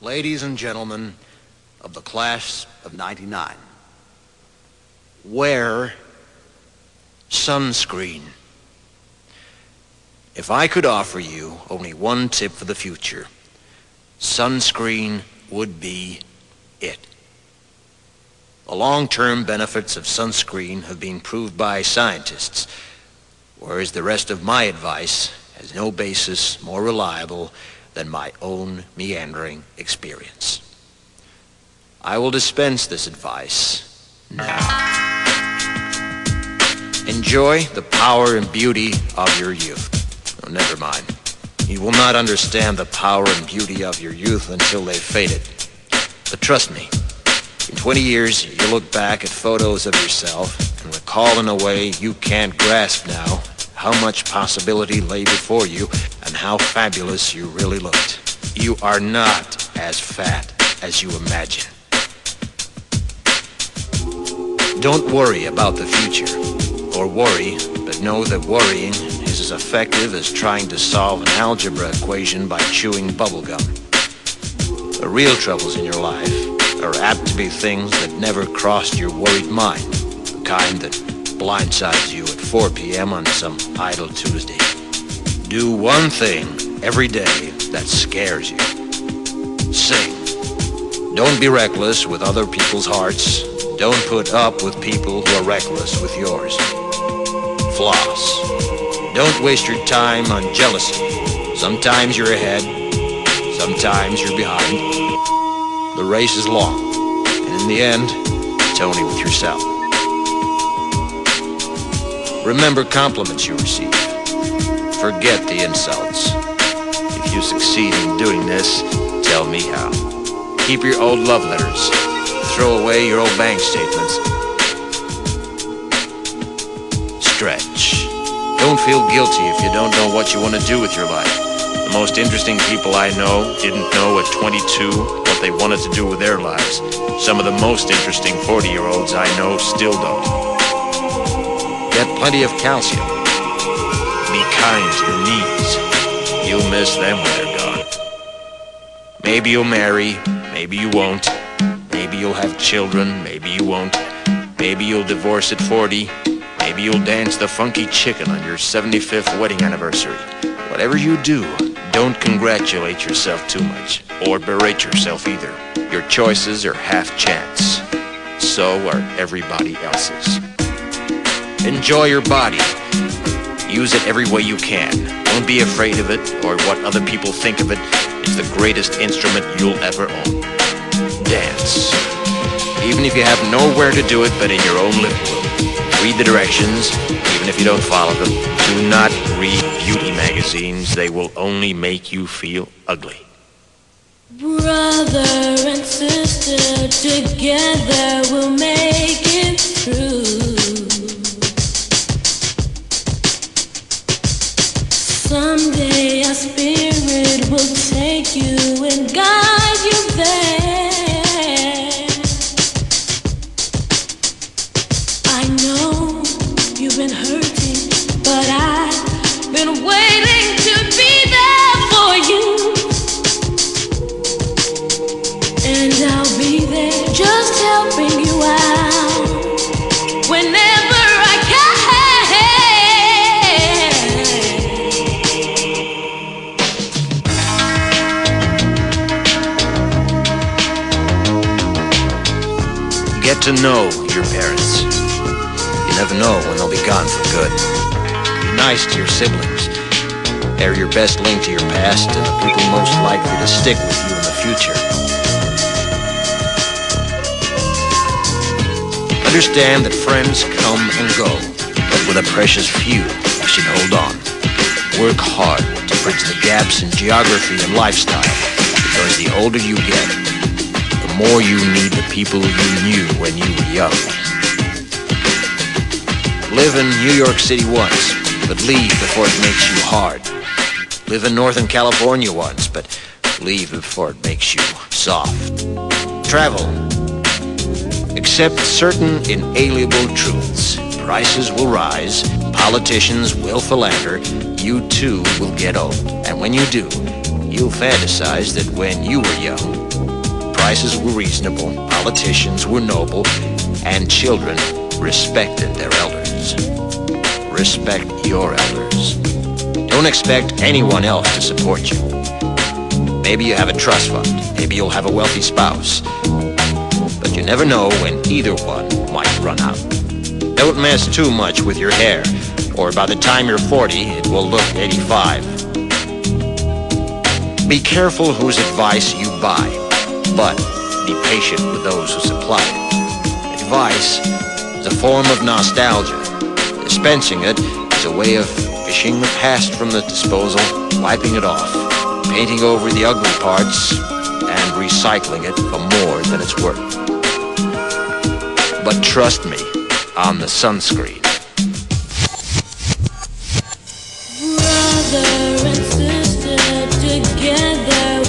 Ladies and gentlemen of the class of '99, wear sunscreen. If I could offer you only one tip for the future, sunscreen would be it. The long-term benefits of sunscreen have been proved by scientists, whereas the rest of my advice has no basis more reliable than my own meandering experience. I will dispense this advice now. Enjoy the power and beauty of your youth. Oh, never mind. You will not understand the power and beauty of your youth until they've faded. But trust me, in 20 years, you'll look back at photos of yourself and recall in a way you can't grasp now how much possibility lay before you and how fabulous you really looked. You are not as fat as you imagine. Don't worry about the future, or worry, but know that worrying is as effective as trying to solve an algebra equation by chewing bubblegum. The real troubles in your life are apt to be things that never crossed your worried mind, the kind that blindsides you at 4 p.m. on some idle Tuesday. Do one thing every day that scares you. Sing. Don't be reckless with other people's hearts. Don't put up with people who are reckless with yours. Floss. Don't waste your time on jealousy. Sometimes you're ahead, sometimes you're behind. The race is long, and in the end, it's only with yourself. Remember compliments you receive. Forget the insults. If you succeed in doing this, tell me how. Keep your old love letters. Throw away your old bank statements. Stretch. Don't feel guilty if you don't know what you want to do with your life. The most interesting people I know didn't know at 22 what they wanted to do with their lives. Some of the most interesting 40-year-olds I know still don't. Get plenty of calcium. Be kind to your knees. You'll miss them when they're gone. Maybe you'll marry, maybe you won't. Maybe you'll have children, maybe you won't. Maybe you'll divorce at 40. Maybe you'll dance the funky chicken on your 75th wedding anniversary. Whatever you do, don't congratulate yourself too much, or berate yourself either. Your choices are half chance. So are everybody else's. Enjoy your body. Use it every way you can. Don't be afraid of it or what other people think of it. It's the greatest instrument you'll ever own. Dance. Even if you have nowhere to do it but in your own living room. Read the directions, even if you don't follow them. Do not read beauty magazines. They will only make you feel ugly. Brother and sister, together we'll make it through. Someday our spirit will take you and guide you there. I know you've been hurting, but I've been waiting to be there for you. And I'll be there just helping you out whenever I can. Get to know your parents. You never know when they'll be gone for good. Be nice to your siblings. They're your best link to your past and the people most likely to stick with you in the future. Understand that friends come and go, but with a precious few, you should hold on. Work hard to bridge the gaps in geography and lifestyle, because the older you get, the more you need the people you knew when you were young. Live in New York City once, but leave before it makes you hard. Live in Northern California once, but leave before it makes you soft. Travel. Accept certain inalienable truths. Prices will rise, politicians will philander, you too will get old. And when you do, You'll fantasize that when you were young, prices were reasonable, politicians were noble, and children respected their elders. Respect your elders. Don't expect anyone else to support you. Maybe you have a trust fund. Maybe you'll have a wealthy spouse. But you never know when either one might run out. Don't mess too much with your hair, or by the time you're 40, it will look 85. Be careful whose advice you buy, but be patient with those who supply it. Advice is a form of nostalgia. Dispensing it is a way of fishing the past from the disposal, wiping it off, painting over the ugly parts, and recycling it for more than it's worth. But trust me on the sunscreen. Brother and sister together